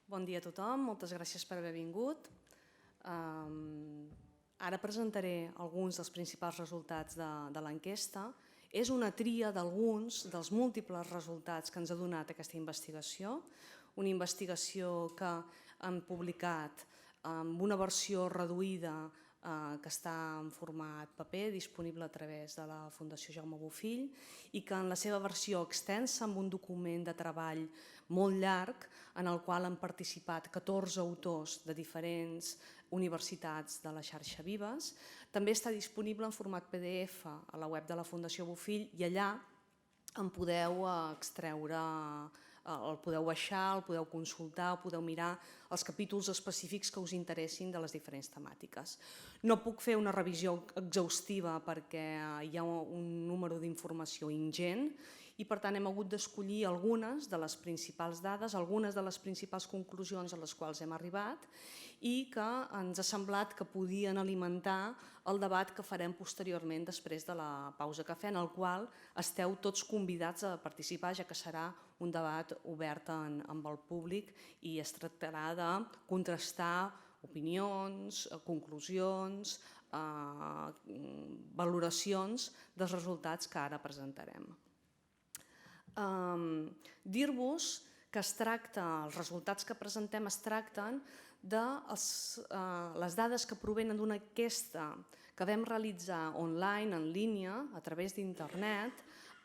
Bon dia a tothom, moltes gràcies per haver vingut. Ara presentaré alguns dels principals resultats de l'enquesta. És una tria d'alguns dels múltiples resultats que ens ha donat aquesta investigació, una investigació que han publicat amb una versió reduïda que està en format paper, disponible a través de la Fundació Jaume Bofill, i que en la seva versió extensa, amb un document de treball molt llarg, en el qual han participat 14 autors de diferents universitats de la xarxa Vives. També està disponible en format PDF a la web de la Fundació Bofill i allà en podeu extreure, el podeu baixar, el podeu consultar, podeu mirar els capítols específics que us interessin de les diferents temàtiques. No puc fer una revisió exhaustiva perquè hi ha un número d'informació ingent i per tant hem hagut d'escollir algunes de les principals dades, algunes de les principals conclusions a les quals hem arribat i que ens ha semblat que podien alimentar el debat que farem posteriorment després de la pausa cafè, en el qual esteu tots convidats a participar, ja que serà un debat obert amb el públic i es tractarà de contrastar opinions, conclusions, valoracions dels resultats que ara presentarem. Dir-vos que els resultats que presentem es tracten de les dades que provenen d'una enquesta que vam realitzar online, en línia, a través d'internet,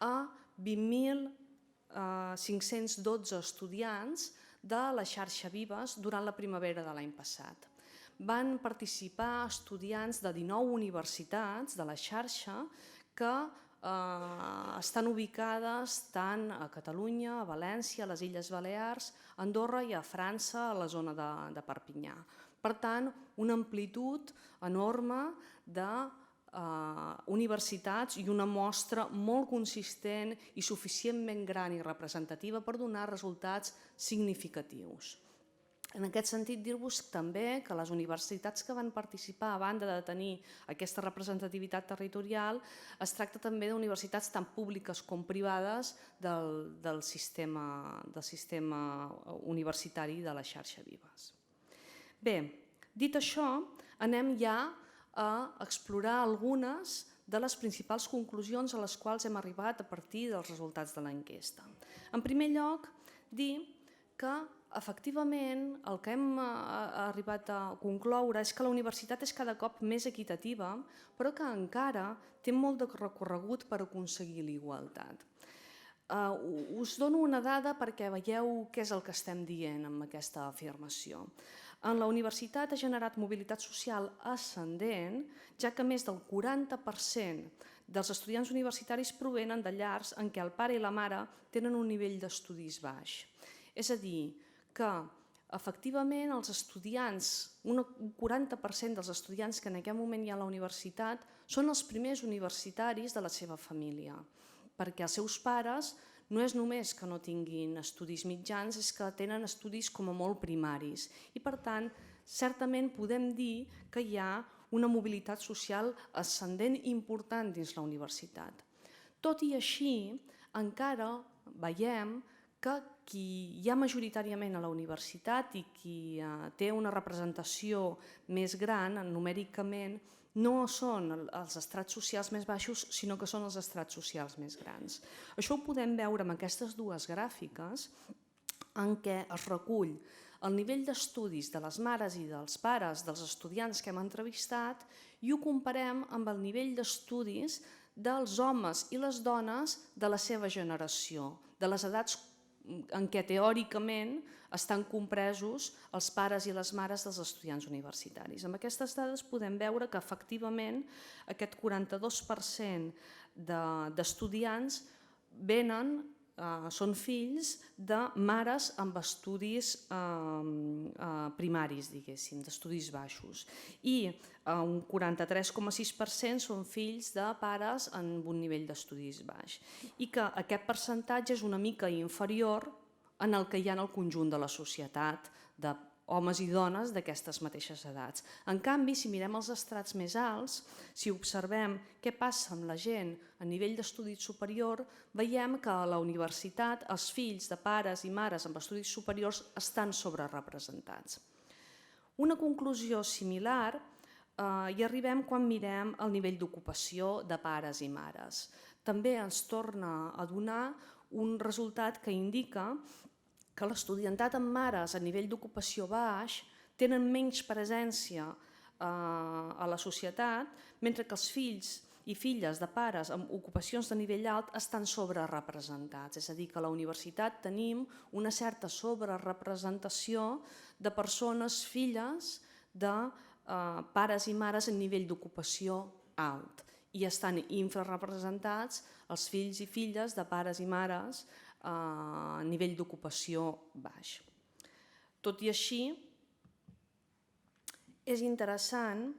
a 20.512 estudiants de la xarxa Vives durant la primavera de l'any passat. Van participar estudiants de 19 universitats de la xarxa que estan ubicades tant a Catalunya, a València, a les Illes Balears, a Andorra i a França, a la zona de Perpinyà. Per tant, una amplitud enorme d'universitats i una mostra molt consistent i suficientment gran i representativa per donar resultats significatius. En aquest sentit, dir-vos també que les universitats que van participar, a banda de tenir aquesta representativitat territorial, es tracta també d'universitats tant públiques com privades del sistema universitari de la xarxa Vives. Bé, dit això, anem ja a explorar algunes de les principals conclusions a les quals hem arribat a partir dels resultats de l'enquesta. En primer lloc, dir que efectivament el que hem arribat a concloure és que la universitat és cada cop més equitativa, però que encara té molt de recorregut per aconseguir l'igualtat. Us dono una dada perquè veieu què és el que estem dient amb aquesta afirmació. En la universitat ha generat mobilitat social ascendent, ja que més del 40% dels estudiants universitaris provenen de llars en què el pare i la mare tenen un nivell d'estudis baix. És a dir, que efectivament els estudiants, un 40% dels estudiants que en aquest moment hi ha a la universitat són els primers universitaris de la seva família, perquè els seus pares no és només que no tinguin estudis mitjans, és que tenen estudis com a molt primaris i per tant certament podem dir que hi ha una mobilitat social ascendent important dins la universitat. Tot i així, encara veiem que qui hi ha majoritàriament a la universitat i qui té una representació més gran numèricament no són els estrats socials més baixos, sinó que són els estrats socials més grans. Això ho podem veure en aquestes dues gràfiques en què es recull el nivell d'estudis de les mares i dels pares dels estudiants que hem entrevistat i ho comparem amb el nivell d'estudis dels homes i les dones de la seva generació, de les edats en què teòricament estan compresos els pares i les mares dels estudiants universitaris. Amb aquestes dades podem veure que efectivament aquest 42% d'estudiants són fills de mares amb estudis primaris, diguéssim, d'estudis baixos. I un 43,6% són fills de pares amb un nivell d'estudis baix. I que aquest percentatge és una mica inferior en el que hi ha en el conjunt de la societat, homes i dones d'aquestes mateixes edats. En canvi, si mirem els estrats més alts, si observem què passa amb la gent a nivell d'estudis superior, veiem que a la universitat els fills de pares i mares amb estudis superiors estan sobrerepresentats. Una conclusió similar hi arribem quan mirem el nivell d'ocupació de pares i mares. També ens torna a donar un resultat que indica que l'estudiantat amb mares a nivell d'ocupació baix tenen menys presència a la societat, mentre que els fills i filles de pares amb ocupacions de nivell alt estan sobrerepresentats. És a dir, que a la universitat tenim una certa sobrerepresentació de persones filles de pares i mares en nivell d'ocupació alt i estan infrarrepresentats els fills i filles de pares i mares a nivell d'ocupació baix. Tot i així, és interessant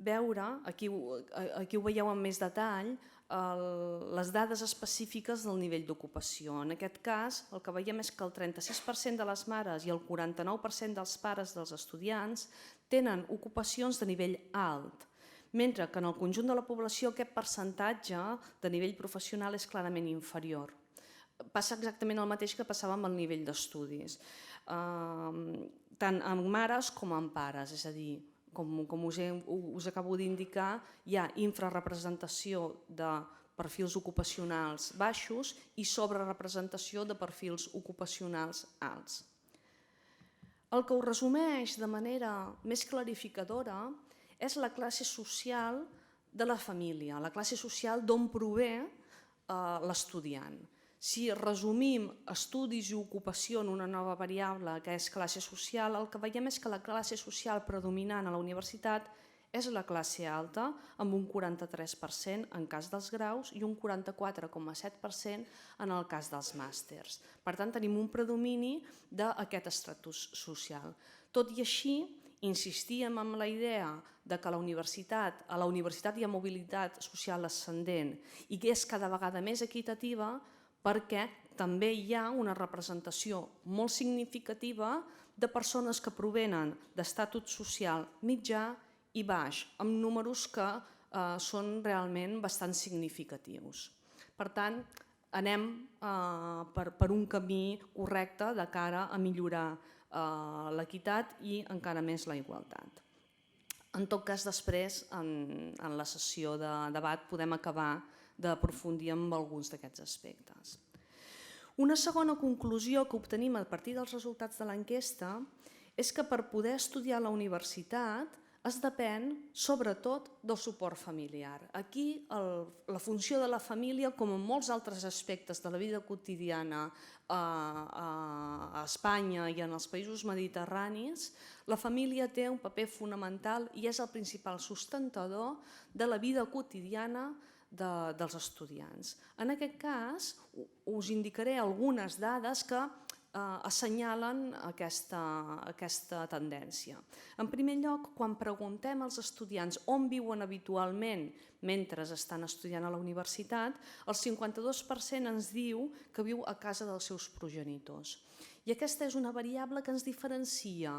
veure, aquí ho veieu amb més detall, les dades específiques del nivell d'ocupació. En aquest cas, el que veiem és que el 36% de les mares i el 49% dels pares dels estudiants tenen ocupacions de nivell alt, mentre que en el conjunt de la població aquest percentatge de nivell professional és clarament inferior. Passa exactament el mateix que passava amb el nivell d'estudis, tant amb mares com amb pares, és a dir, com us acabo d'indicar, hi ha infrarrepresentació de perfils ocupacionals baixos i sobrerepresentació de perfils ocupacionals alts. El que ho resumeix de manera més clarificadora és la classe social de la família, la classe social d'on prové l'estudiant. Si resumim estudis i ocupació en una nova variable que és classe social, el que veiem és que la classe social predominant a la universitat és la classe alta, amb un 43% en cas dels graus i un 44,7% en el cas dels màsters. Per tant, tenim un predomini d'aquest estratus social. Tot i així, insistíem en la idea de que a la universitat hi ha mobilitat social ascendent i que és cada vegada més equitativa perquè també hi ha una representació molt significativa de persones que provenen d'estatus social mitjà i baix, amb números que són realment bastant significatius. Per tant, anem per un camí correcte de cara a millorar l'equitat i encara més la igualtat. En tot cas, després, en la sessió de debat, podem acabar d'aprofundir en alguns d'aquests aspectes. Una segona conclusió que obtenim a partir dels resultats de l'enquesta és que per poder estudiar a la universitat es depèn sobretot del suport familiar. Aquí la funció de la família, com en molts altres aspectes de la vida quotidiana a Espanya i en els països mediterranis, la família té un paper fonamental i és el principal sustentador de la vida quotidiana dels estudiants. En aquest cas, us indicaré algunes dades que assenyalen aquesta tendència. En primer lloc, quan preguntem als estudiants on viuen habitualment mentre estan estudiant a la universitat, el 52% ens diu que viu a casa dels seus progenitors. I aquesta és una variable que ens diferencia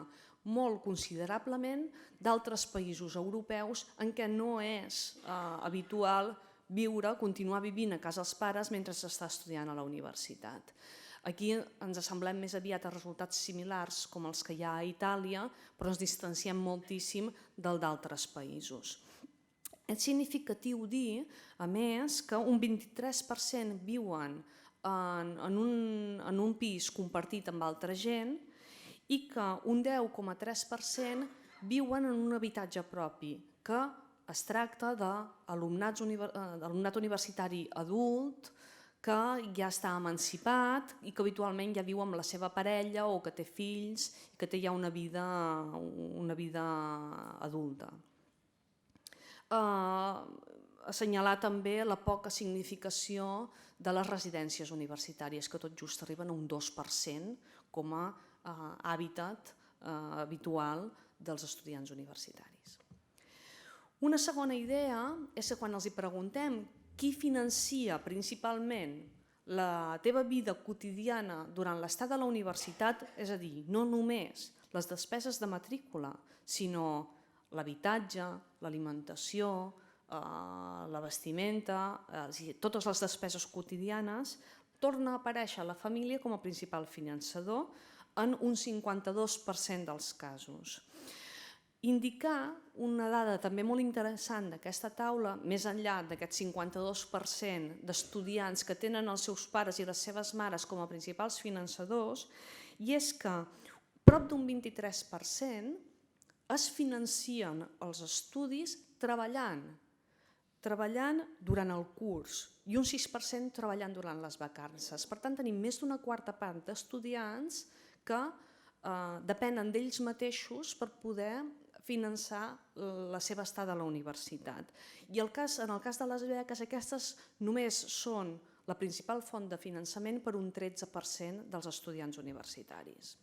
molt considerablement d'altres països europeus en què no és habitual continuar vivint a casa dels pares mentre s'està estudiant a la universitat. Aquí ens assemblem més aviat a resultats similars com els que hi ha a Itàlia, però ens distanciem moltíssim d'altres països. És significatiu dir, a més, que un 23% viuen en un pis compartit amb altra gent i que un 10,3% viuen en un habitatge propi, que es tracta d'alumnat universitari adult que ja està emancipat i que habitualment ja viu amb la seva parella o que té fills i que té ja una vida adulta. Assenyalar també la poca significació de les residències universitàries, que tot just arriben a un 2% com a hàbitat habitual dels estudiants universitaris. Una segona idea és que quan els preguntem qui financia principalment la teva vida quotidiana durant l'estat a la universitat, és a dir, no només les despeses de matrícula, sinó l'habitatge, l'alimentació, la vestimenta, totes les despeses quotidianes, torna a aparèixer la família com a principal finançador en un 52% dels casos. Indicar una dada també molt interessant d'aquesta taula, més enllà d'aquest 52% d'estudiants que tenen els seus pares i les seves mares com a principals finançadors, i és que prop d'un 23% es financien els estudis treballant durant el curs i un 6% treballant durant les vacances. Per tant, tenim més d'una quarta part d'estudiants que depenen d'ells mateixos per poder finançar la seva estada a la universitat. I en el cas de les beques, aquestes només són la principal font de finançament per un 13% dels estudiants universitaris.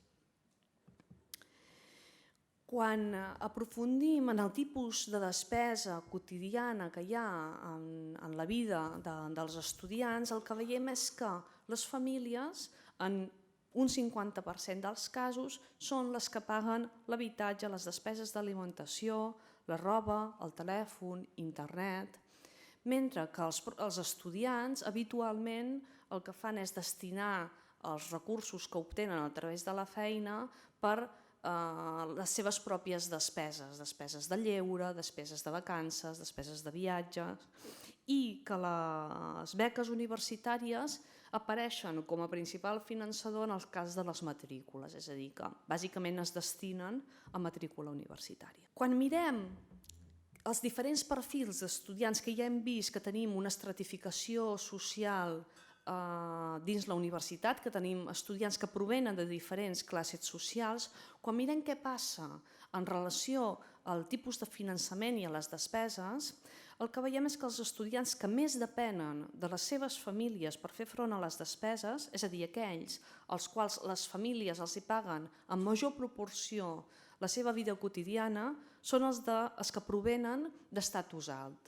Quan aprofundim en el tipus de despesa quotidiana que hi ha en la vida dels estudiants, el que veiem és que les famílies, en un 50% dels casos, són les que paguen l'habitatge, les despeses d'alimentació, la roba, el telèfon, internet, mentre que els estudiants habitualment el que fan és destinar els recursos que obtenen a través de la feina per les seves pròpies despeses, despeses de lleure, despeses de vacances, despeses de viatges, i que les beques universitàries apareixen com a principal finançador en el cas de les matrícules, és a dir, que bàsicament es destinen a matrícula universitària. Quan mirem els diferents perfils d'estudiants que ja hem vist que tenim una estratificació social dins la universitat, que tenim estudiants que provenen de diferents classes socials, quan mirem què passa en relació al tipus de finançament i a les despeses, el que veiem és que els estudiants que més depenen de les seves famílies per fer front a les despeses, és a dir, aquells als quals les famílies els hi paguen en major proporció la seva vida quotidiana, són els que provenen d'estatus alt.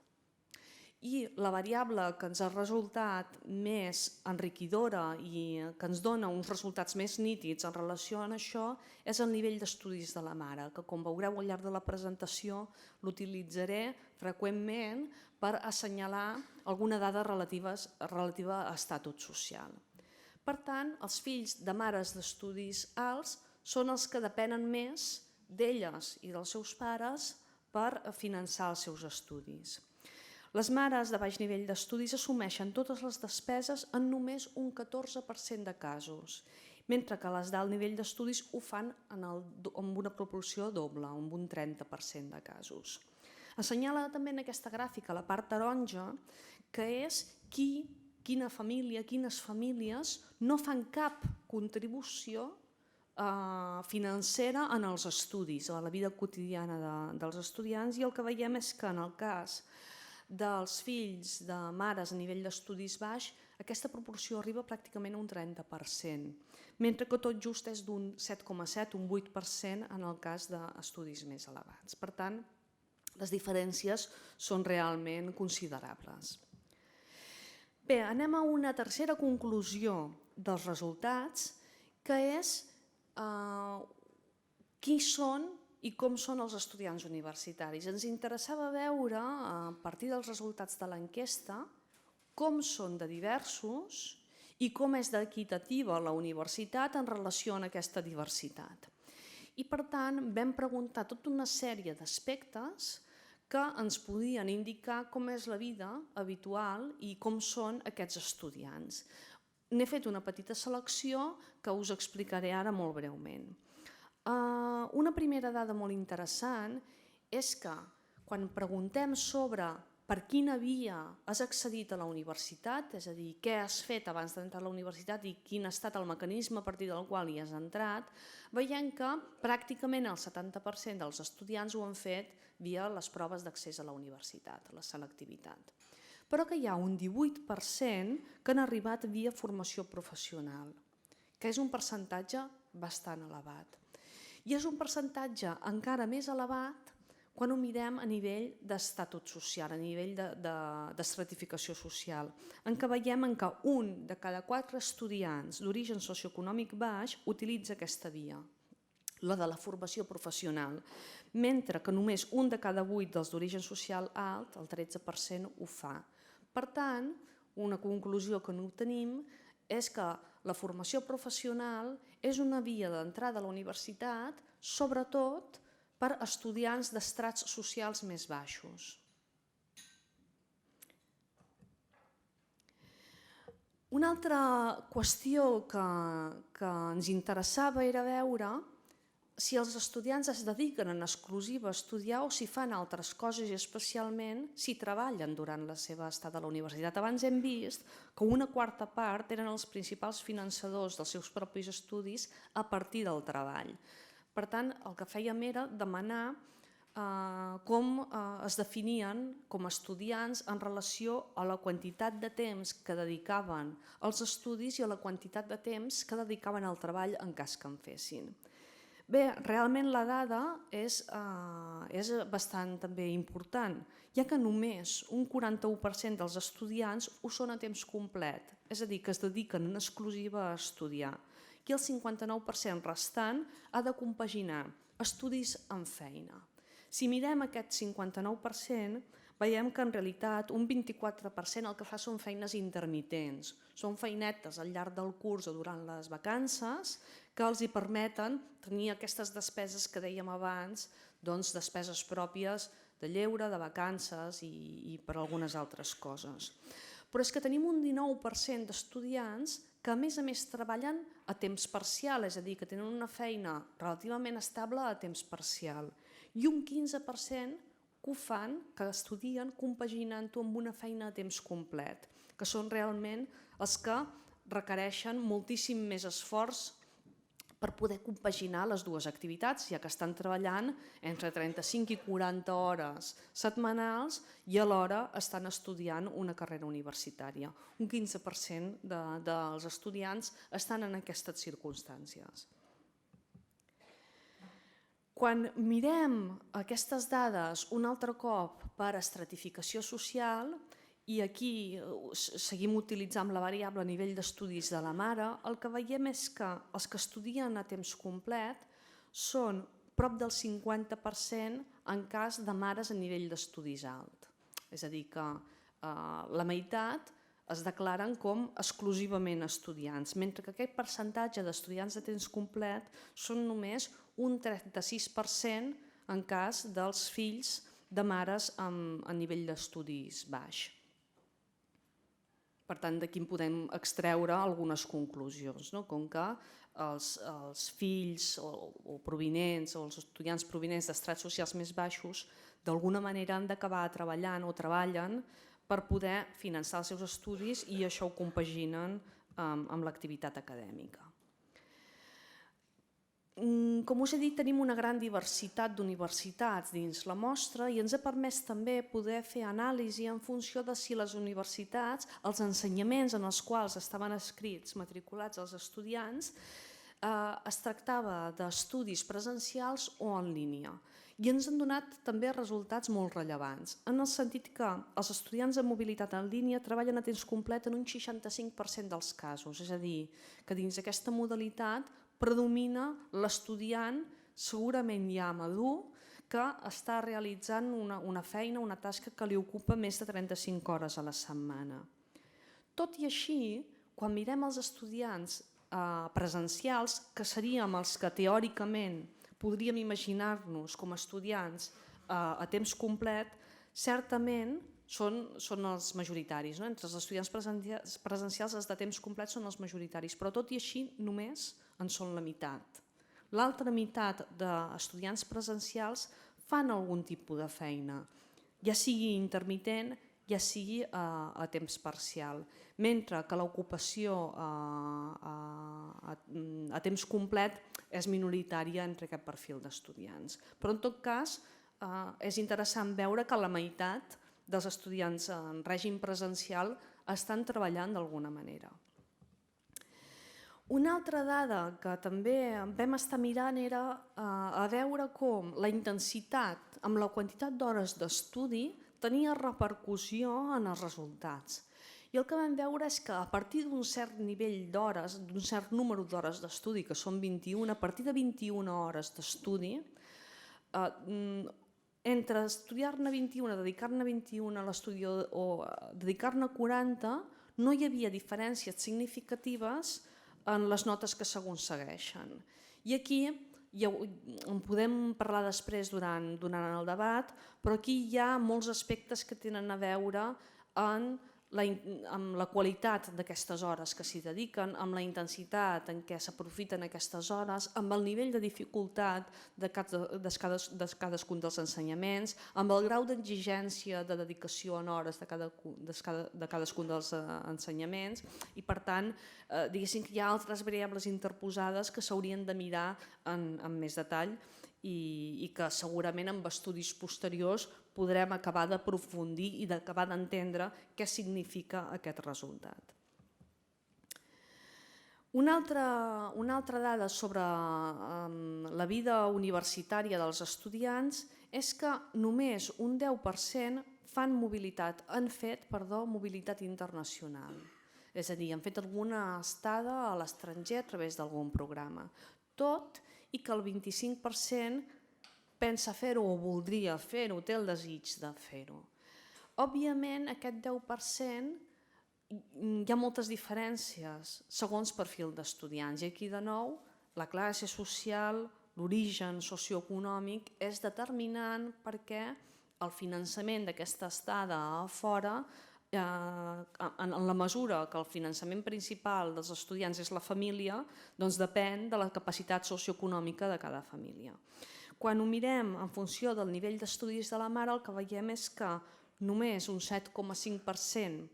I la variable que ens ha resultat més enriquidora i que ens dona uns resultats més nítids en relació amb això és el nivell d'estudis de la mare, que com veureu al llarg de la presentació l'utilitzaré freqüentment per assenyalar alguna dada relativa a estatus social. Per tant, els fills de mares d'estudis alts són els que depenen més d'elles i dels seus pares per finançar els seus estudis. Les mares de baix nivell d'estudis assumeixen totes les despeses en només un 14% de casos, mentre que les d'alt nivell d'estudis ho fan amb una proporció doble, amb un 30% de casos. Assenyala també en aquesta gràfica la part taronja, que és quines famílies no fan cap contribució financera en els estudis, a la vida quotidiana dels estudiants, i el que veiem és que en el cas dels fills de mares a nivell d'estudis baix, aquesta proporció arriba pràcticament a un 30%, mentre que tot just és d'un 7,7, un 8% en el cas d'estudis més elevats. Per tant, les diferències són realment considerables. Bé, anem a una tercera conclusió dels resultats, que és qui són i com són els estudiants universitaris. Ens interessava veure, a partir dels resultats de l'enquesta, com són de diversos i com és d'equitativa la universitat en relació amb aquesta diversitat. I per tant vam preguntar tota una sèrie d'aspectes que ens podien indicar com és la vida habitual i com són aquests estudiants. N'he fet una petita selecció que us explicaré ara molt breument. Una primera dada molt interessant és que quan preguntem sobre per quina via has accedit a la universitat, és a dir, què has fet abans d'entrar a la universitat i quin ha estat el mecanisme a partir del qual hi has entrat, veiem que pràcticament el 70% dels estudiants ho han fet via les proves d'accés a la universitat, la selectivitat. Però que hi ha un 18% que han arribat via formació professional, que és un percentatge bastant elevat. I és un percentatge encara més elevat quan ho mirem a nivell d'estatus social, a nivell d'estratificació social, en què veiem que un de cada 4 estudiants d'origen socioeconòmic baix utilitza aquesta via. la de la formació professional, mentre que només un de cada 8 dels d'origen social alt, el 13%, ho fa. Per tant, una conclusió que no tenim és que la formació professional és una via d'entrada a la universitat, sobretot per a estudiants d'estrats socials més baixos. Una altra qüestió que ens interessava era veure si els estudiants es dediquen en exclusiva a estudiar o si fan altres coses i especialment si treballen durant la seva estada a la universitat. Abans hem vist que una quarta part eren els principals finançadors dels seus propis estudis a partir del treball. Per tant, el que fèiem era demanar com es definien com a estudiants en relació a la quantitat de temps que dedicaven als estudis i a la quantitat de temps que dedicaven al treball en cas que en fessin. Bé, realment la dada és bastant també important, ja que només un 41% dels estudiants ho són a temps complet, és a dir, que es dediquen en exclusiva a estudiar, i el 59% restant ha de compaginar estudis amb feina. Si mirem aquest 59%, veiem que en realitat un 24% el que fa són feines intermitents, són feinetes al llarg del curs o durant les vacances que els hi permeten tenir aquestes despeses que dèiem abans, doncs despeses pròpies de lleure, de vacances i per algunes altres coses. Però és que tenim un 19% d'estudiants que a més treballen a temps parcial, és a dir, que tenen una feina relativament estable a temps parcial, i un 15% que ho fan, que estudien compaginant-ho amb una feina a temps complet, que són realment els que requereixen moltíssim més esforç per poder compaginar les dues activitats, ja que estan treballant entre 35 i 40 hores setmanals i alhora estan estudiant una carrera universitària. Un 15% dels estudiants estan en aquestes circumstàncies. Quan mirem aquestes dades un altre cop per estratificació social, i aquí seguim utilitzant la variable a nivell d'estudis de la mare, el que veiem és que els que estudien a temps complet són prop del 50% en cas de mares a nivell d'estudis alt. És a dir, que la meitat es declaren com exclusivament estudiants, mentre que aquest percentatge d'estudiants de temps complet són només un 36% en cas dels fills de mares a nivell d'estudis baix. Per tant, d'aquí en podem extreure algunes conclusions, com que els fills o els estudiants provinents d'estrats socials més baixos d'alguna manera han d'acabar treballant o treballen per poder finançar els seus estudis i això ho compaginen amb l'activitat acadèmica. Com us he dit, tenim una gran diversitat d'universitats dins la mostra i ens ha permès també poder fer anàlisi en funció de si les universitats, els ensenyaments en els quals estaven escrits, matriculats els estudiants, es tractava d'estudis presencials o en línia. I ens han donat també resultats molt rellevants, en el sentit que els estudiants de mobilitat en línia treballen a temps complet en un 65% dels casos, és a dir, que dins d'aquesta modalitat predomina l'estudiant segurament ja madur que està realitzant una feina, una tasca que li ocupa més de 35 hores a la setmana. Tot i així, quan mirem els estudiants presencials, que seríem els que teòricament podríem imaginar-nos com a estudiants a temps complet, certament són els majoritaris. Entre els estudiants presencials els de temps complet són els majoritaris, però tot i així només en són la meitat. L'altra meitat d'estudiants presencials fan algun tipus de feina, ja sigui intermitent, ja sigui a temps parcial, mentre que l'ocupació a temps complet és minoritària entre aquest perfil d'estudiants. Però en tot cas és interessant veure que la meitat dels estudiants en règim presencial estan treballant d'alguna manera. Una altra dada que també vam estar mirant era a veure com la intensitat amb la quantitat d'hores d'estudi tenia repercussió en els resultats. I el que vam veure és que a partir d'un cert nivell d'hores, d'un cert número d'hores d'estudi, que són 21, a partir de 21 hores d'estudi, entre estudiar-ne 21, dedicar-ne 21 a l'estudi o dedicar-ne 40, no hi havia diferències significatives en les notes que s'aconsegueixen. I aquí en podem parlar després durant el debat, però aquí hi ha molts aspectes que tenen a veure amb la qualitat d'aquestes hores que s'hi dediquen, amb la intensitat en què s'aprofiten aquestes hores, amb el nivell de dificultat de cadascun dels ensenyaments, amb el grau d'exigència de dedicació en hores de cadascun dels ensenyaments i, per tant, diguéssim que hi ha altres variables interposades que s'haurien de mirar en més detall i que segurament amb estudis posteriors podrem acabar d'aprofundir i d'acabar d'entendre què significa aquest resultat. Una altra dada sobre la vida universitària dels estudiants és que només un 10% han fet mobilitat internacional. És a dir, han fet alguna estada a l'estranger a través d'algun programa. Tot i que el 25% pensa fer-ho o voldria fer-ho, té el desig de fer-ho. Òbviament, aquest 10% hi ha moltes diferències segons perfil d'estudiants. I aquí, de nou, la classe social, l'origen socioeconòmic és determinant perquè el finançament d'aquesta estada a fora, en la mesura que el finançament principal dels estudiants és la família, doncs depèn de la capacitat socioeconòmica de cada família. Quan ho mirem en funció del nivell d'estudis de la mare, el que veiem és que només un 7,5%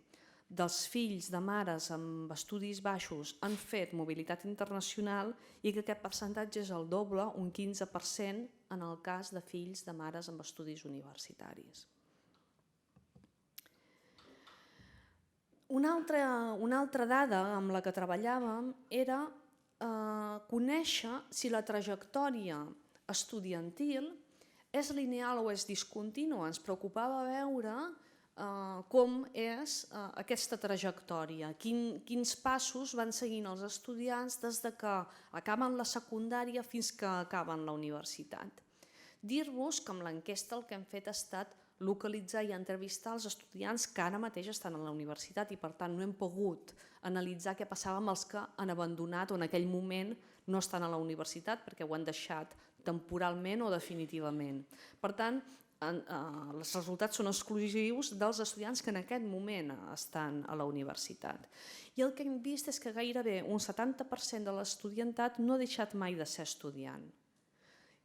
dels fills de mares amb estudis baixos han fet mobilitat internacional i que aquest percentatge és el doble, un 15%, en el cas de fills de mares amb estudis universitaris. Una altra dada amb la que treballàvem era conèixer si la trajectòria estudiantil és lineal o és discontínua. Ens preocupava veure com és aquesta trajectòria, quins passos van seguint els estudiants des que acaben la secundària fins que acaben la universitat. Dir-vos que amb l'enquesta el que hem fet ha estat localitzar i entrevistar els estudiants que ara mateix estan a la universitat i, per tant, no hem pogut analitzar què passava amb els que han abandonat o en aquell moment no estan a la universitat perquè ho han deixat temporalment o definitivament. Per tant, els resultats són exclusius dels estudiants que en aquest moment estan a la universitat. I el que hem vist és que gairebé un 70% de l'estudiantat no ha deixat mai de ser estudiant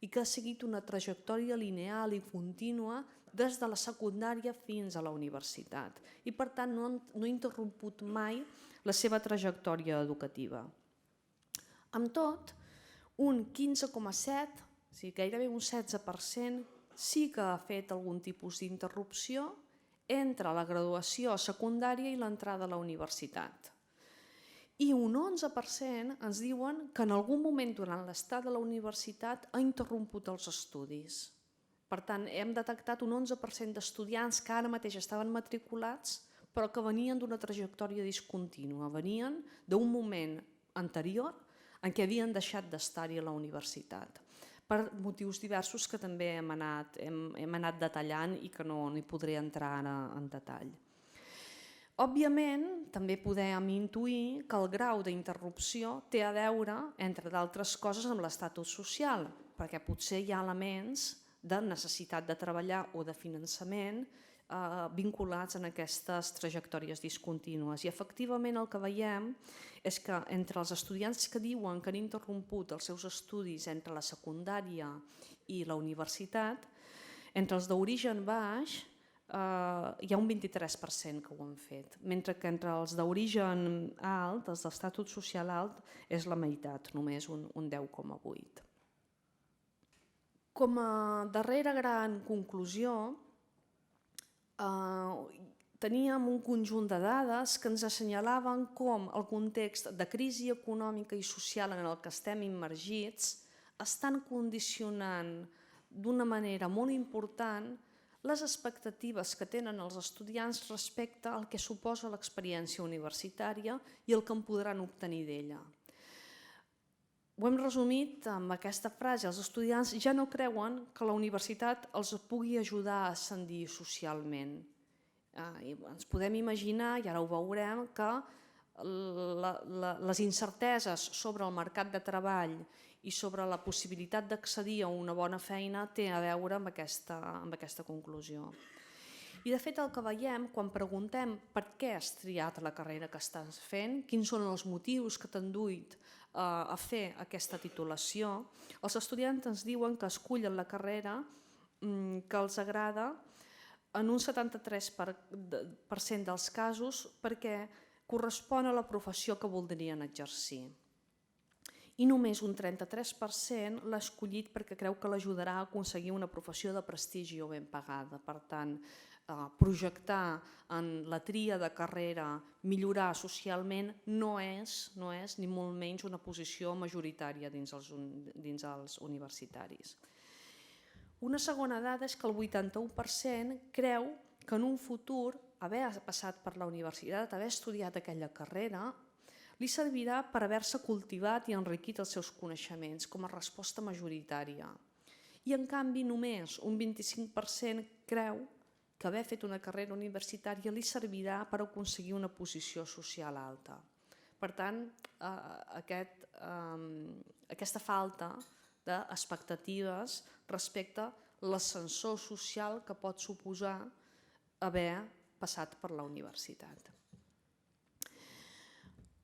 i que ha seguit una trajectòria lineal i contínua des de la secundària fins a la universitat i, per tant, no ha interromput mai la seva trajectòria educativa. Amb tot, un 15,7%, o sigui, gairebé un 16%, sí que ha fet algun tipus d'interrupció entre la graduació secundària i l'entrada a la universitat. I un 11% ens diuen que en algun moment durant l'estada a la universitat ha interromput els estudis. Per tant, hem detectat un 11% d'estudiants que ara mateix estaven matriculats però que venien d'una trajectòria discontínua, venien d'un moment anterior en què havien deixat d'estar-hi a la universitat, per motius diversos que també hem anat detallant i que no hi podré entrar ara en detall. Òbviament, també podem intuir que el grau d'interrupció té a veure, entre d'altres coses, amb l'estatus social, perquè potser hi ha elements de necessitat de treballar o de finançament vinculats en aquestes trajectòries discontínues. I efectivament el que veiem és que entre els estudiants que diuen que han interromput els seus estudis entre la secundària i la universitat, entre els d'origen baix hi ha un 23% que ho han fet, mentre que entre els d'origen alt, els d'estatus social alt, és la meitat, només un 10,8%. Com a darrera gran conclusió, teníem un conjunt de dades que ens assenyalaven com el context de crisi econòmica i social en el que estem immergits estan condicionant d'una manera molt important les expectatives que tenen els estudiants respecte al que suposa l'experiència universitària i el que en podran obtenir d'ella. Ho hem resumit amb aquesta frase: els estudiants ja no creuen que la universitat els pugui ajudar a ascendir socialment. Ens podem imaginar, i ara ho veurem, que les incerteses sobre el mercat de treball i sobre la possibilitat d'accedir a una bona feina té a veure amb aquesta conclusió. I de fet el que veiem quan preguntem per què has triat la carrera que estàs fent, quins són els motius que t'han duit a fer aquesta titulació, els estudiants ens diuen que escullen la carrera que els agrada en un 73% dels casos perquè correspon a la professió que voldrien exercir. I només un 33% l'ha escollit perquè creu que l'ajudarà a aconseguir una professió de prestigi o ben pagada. Per tant, projectar en la tria de carrera, millorar socialment, no és ni molt menys una posició majoritària dins els universitaris. Una segona dada és que el 81% creu que en un futur haver passat per la universitat, haver estudiat aquella carrera, li servirà per haver-se cultivat i enriquit els seus coneixements com a resposta majoritària. I en canvi només un 25% creu que haver fet una carrera universitària li servirà per aconseguir una posició social alta. Per tant, aquesta falta d'expectatives respecte a l'ascensor social que pot suposar haver passat per la universitat.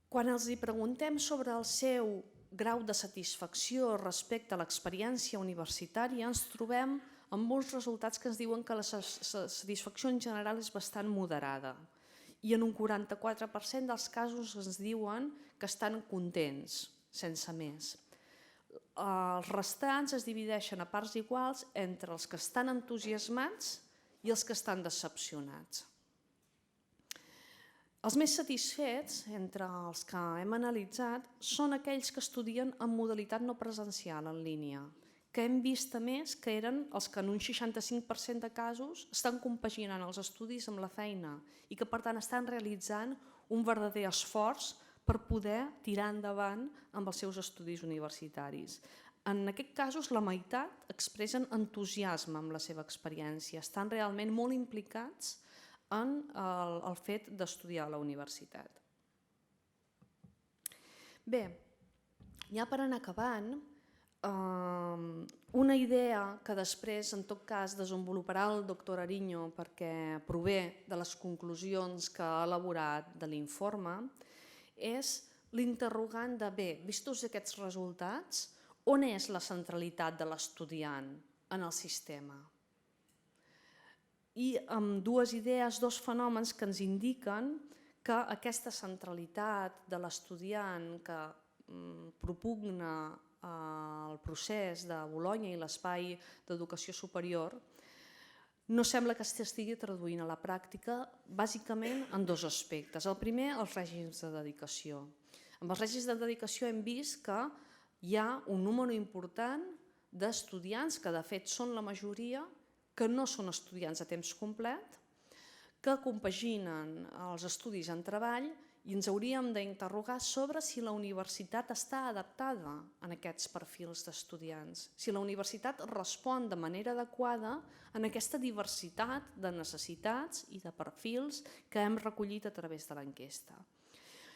Quan els preguntem sobre el seu grau de satisfacció respecte a l'experiència universitària, ens trobem amb molts resultats que ens diuen que la satisfacció en general és bastant moderada. I en un 44% dels casos ens diuen que estan contents, sense més. Els restants es divideixen a parts iguals entre els que estan entusiasmats i els que estan decepcionats. Els més satisfets, entre els que hem analitzat, són aquells que estudien en modalitat no presencial, en línia, que hem vist a més que eren els que en un 65% de casos estan compaginant els estudis amb la feina i que per tant estan realitzant un verdader esforç per poder tirar endavant amb els seus estudis universitaris. En aquests casos, la meitat expressen entusiasme amb la seva experiència, estan realment molt implicats en el fet d'estudiar a la universitat. Bé, ja per anar acabant, una idea que després, en tot cas, desenvoluparà el doctor Ariño perquè prové de les conclusions que ha elaborat de l'informe, és l'interrogant de, bé, vistos aquests resultats, on és la centralitat de l'estudiant en el sistema? I amb dues idees, dos fenòmens que ens indiquen que aquesta centralitat de l'estudiant que propugna el procés de Bolonya i l'espai d'educació superior no sembla que s'estigui traduint a la pràctica bàsicament en dos aspectes. El primer, els règims de dedicació. Amb els règims de dedicació hem vist que hi ha un número important d'estudiants, que de fet són la majoria, que no són estudiants a temps complet, que compaginen els estudis en treball i ens hauríem d'interrogar sobre si la universitat està adaptada a aquests perfils d'estudiants, si la universitat respon de manera adequada a aquesta diversitat de necessitats i de perfils que hem recollit a través de l'enquesta.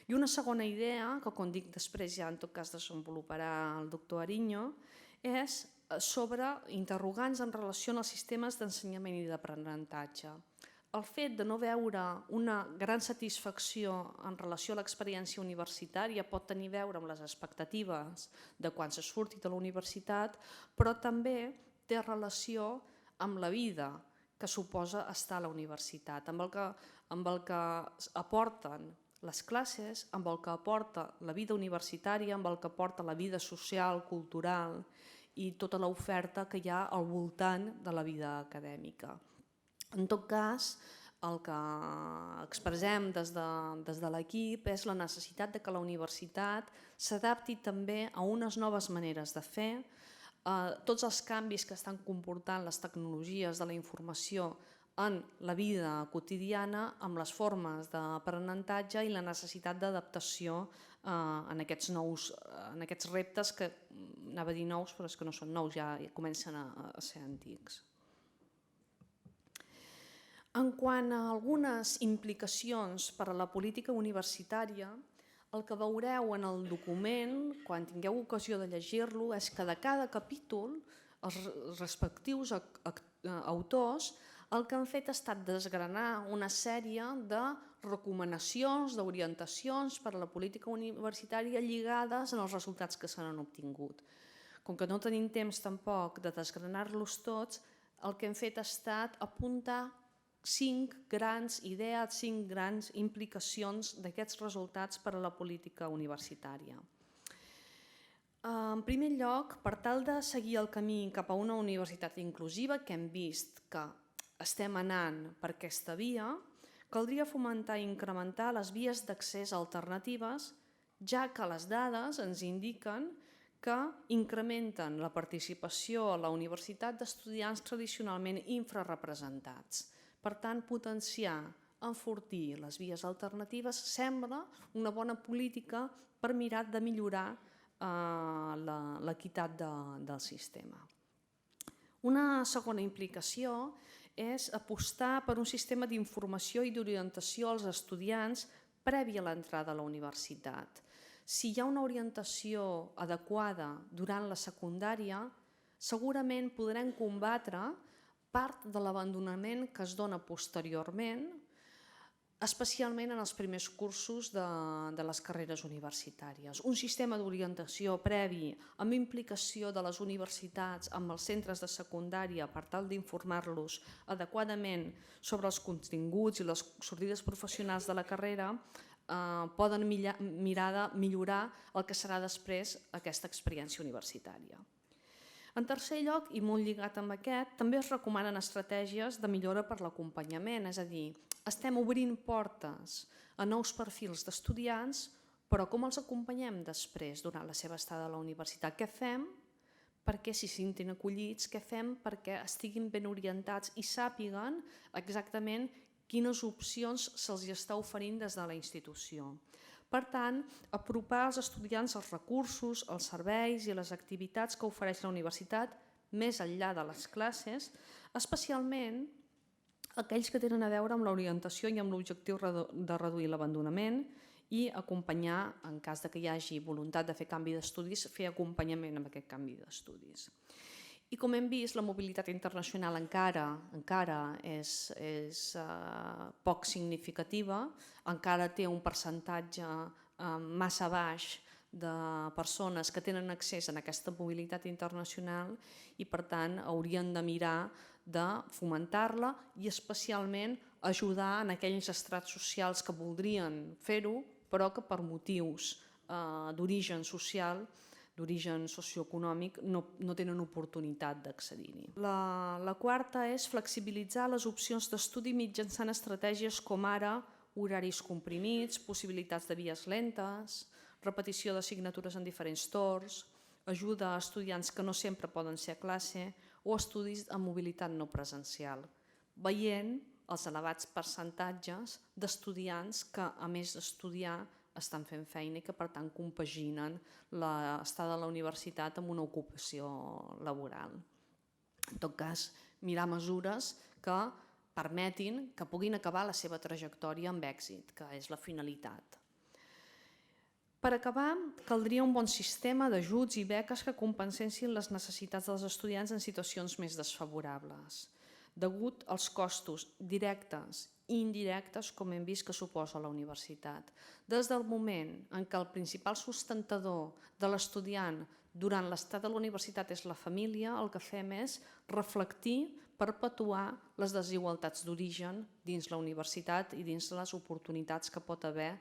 I una segona idea, que com dic després ja en tot cas desenvoluparà el doctor Ariño, és sobre interrogants en relació als sistemes d'ensenyament i d'aprenentatge. El fet de no veure una gran satisfacció en relació a l'experiència universitària pot tenir a veure amb les expectatives de quan se surti de la universitat, però també té relació amb la vida que suposa estar a la universitat, amb el que aporten les classes, amb el que aporta la vida universitària, amb el que aporta la vida social, cultural i tota l'oferta que hi ha al voltant de la vida acadèmica. En tot cas, el que expressem des de l'equip és la necessitat que la universitat s'adapti també a unes noves maneres de fer, tots els canvis que estan comportant les tecnologies de la informació en la vida quotidiana, amb les formes d'aprenentatge i la necessitat d'adaptació en aquests reptes que, anava a dir nous, però és que no són nous, ja comencen a ser antics. En quant a algunes implicacions per a la política universitària, el que veureu en el document, quan tingueu ocasió de llegir-lo, és que de cada capítol els respectius autors el que han fet ha estat desgranar una sèrie de recomanacions, d'orientacions per a la política universitària lligades als resultats que s'han obtingut. Com que no tenim temps tampoc de desgranar-los tots, el que hem fet ha estat apuntar 5 grans idees, 5 grans implicacions d'aquests resultats per a la política universitària. En primer lloc, per tal de seguir el camí cap a una universitat inclusiva, que hem vist que estem anant per aquesta via, caldria fomentar i incrementar les vies d'accés alternatives, ja que les dades ens indiquen que incrementen la participació a la universitat d'estudiants tradicionalment infrarrepresentats. Per tant, potenciar, enfortir les vies alternatives sembla una bona política per mirar de millorar l'equitat del sistema. Una segona implicació és apostar per un sistema d'informació i d'orientació als estudiants previ a l'entrada a la universitat. Si hi ha una orientació adequada durant la secundària, segurament podrem combatre part de l'abandonament que es dona posteriorment, especialment en els primers cursos de les carreres universitàries. Un sistema d'orientació previ amb implicació de les universitats amb els centres de secundària per tal d'informar-los adequadament sobre els continguts i les sortides professionals de la carrera poden mirar de millorar el que serà després aquesta experiència universitària. En tercer lloc, i molt lligat amb aquest, també es recomanen estratègies de millora per l'acompanyament, és a dir, estem obrint portes a nous perfils d'estudiants, però com els acompanyem després durant la seva estada a la universitat? Què fem perquè s'hi sentin acollits? Què fem perquè estiguin ben orientats i sàpiguen exactament quines opcions se'ls està oferint des de la institució? Per tant, apropar als estudiants els recursos, els serveis i les activitats que ofereix la universitat més enllà de les classes, especialment aquells que tenen a veure amb l'orientació i amb l'objectiu de reduir l'abandonament i acompanyar, en cas que hi hagi voluntat de fer canvi d'estudis, fer acompanyament amb aquest canvi d'estudis. I com hem vist, la mobilitat internacional encara és poc significativa, encara té un percentatge massa baix de persones que tenen accés a aquesta mobilitat internacional i, per tant, haurien de mirar de fomentar-la i especialment ajudar en aquells estrats socials que voldrien fer-ho, però que per motius d'origen social, d'origen socioeconòmic, no tenen oportunitat d'accedir-hi. La quarta és flexibilitzar les opcions d'estudi mitjançant estratègies com ara horaris comprimits, possibilitats de vies lentes, repetició d'assignatures en diferents torns, ajuda a estudiants que no sempre poden ser a classe o estudis amb mobilitat no presencial, veient els elevats percentatges d'estudiants que, a més d'estudiar, estan fent feina i que, per tant, compaginen l'estada a la universitat amb una ocupació laboral. En tot cas, mirar mesures que permetin que puguin acabar la seva trajectòria amb èxit, que és la finalitat. Per acabar, caldria un bon sistema d'ajuts i beques que compensessin les necessitats dels estudiants en situacions més desfavorables, degut als costos directes i indirectes, com hem vist, que suposa la universitat. Des del moment en què el principal sustentador de l'estudiant durant l'estat de la universitat és la família, el que fem és reflectir, perpetuar les desigualtats d'origen dins la universitat i dins les oportunitats que pot haver,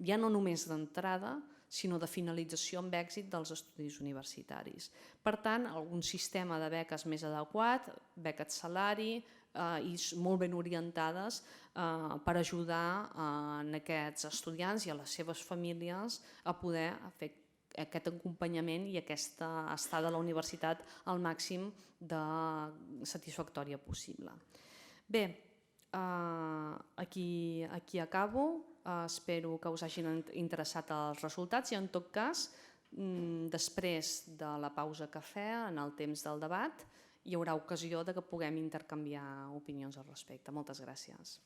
ja no només d'entrada, sinó de finalització amb èxit dels estudis universitaris. Per tant, algun sistema de beques més adequat, beques salari i molt ben orientades per ajudar en aquests estudiants i a les seves famílies a poder fer aquest acompanyament i aquesta estada a la universitat al màxim de satisfactòria possible. Bé, aquí acabo. Espero que us hagin interessat els resultats i, en tot cas, després de la pausa cafè, en el temps del debat, hi haurà ocasió de que puguem intercanviar opinions al respecte. Moltes gràcies.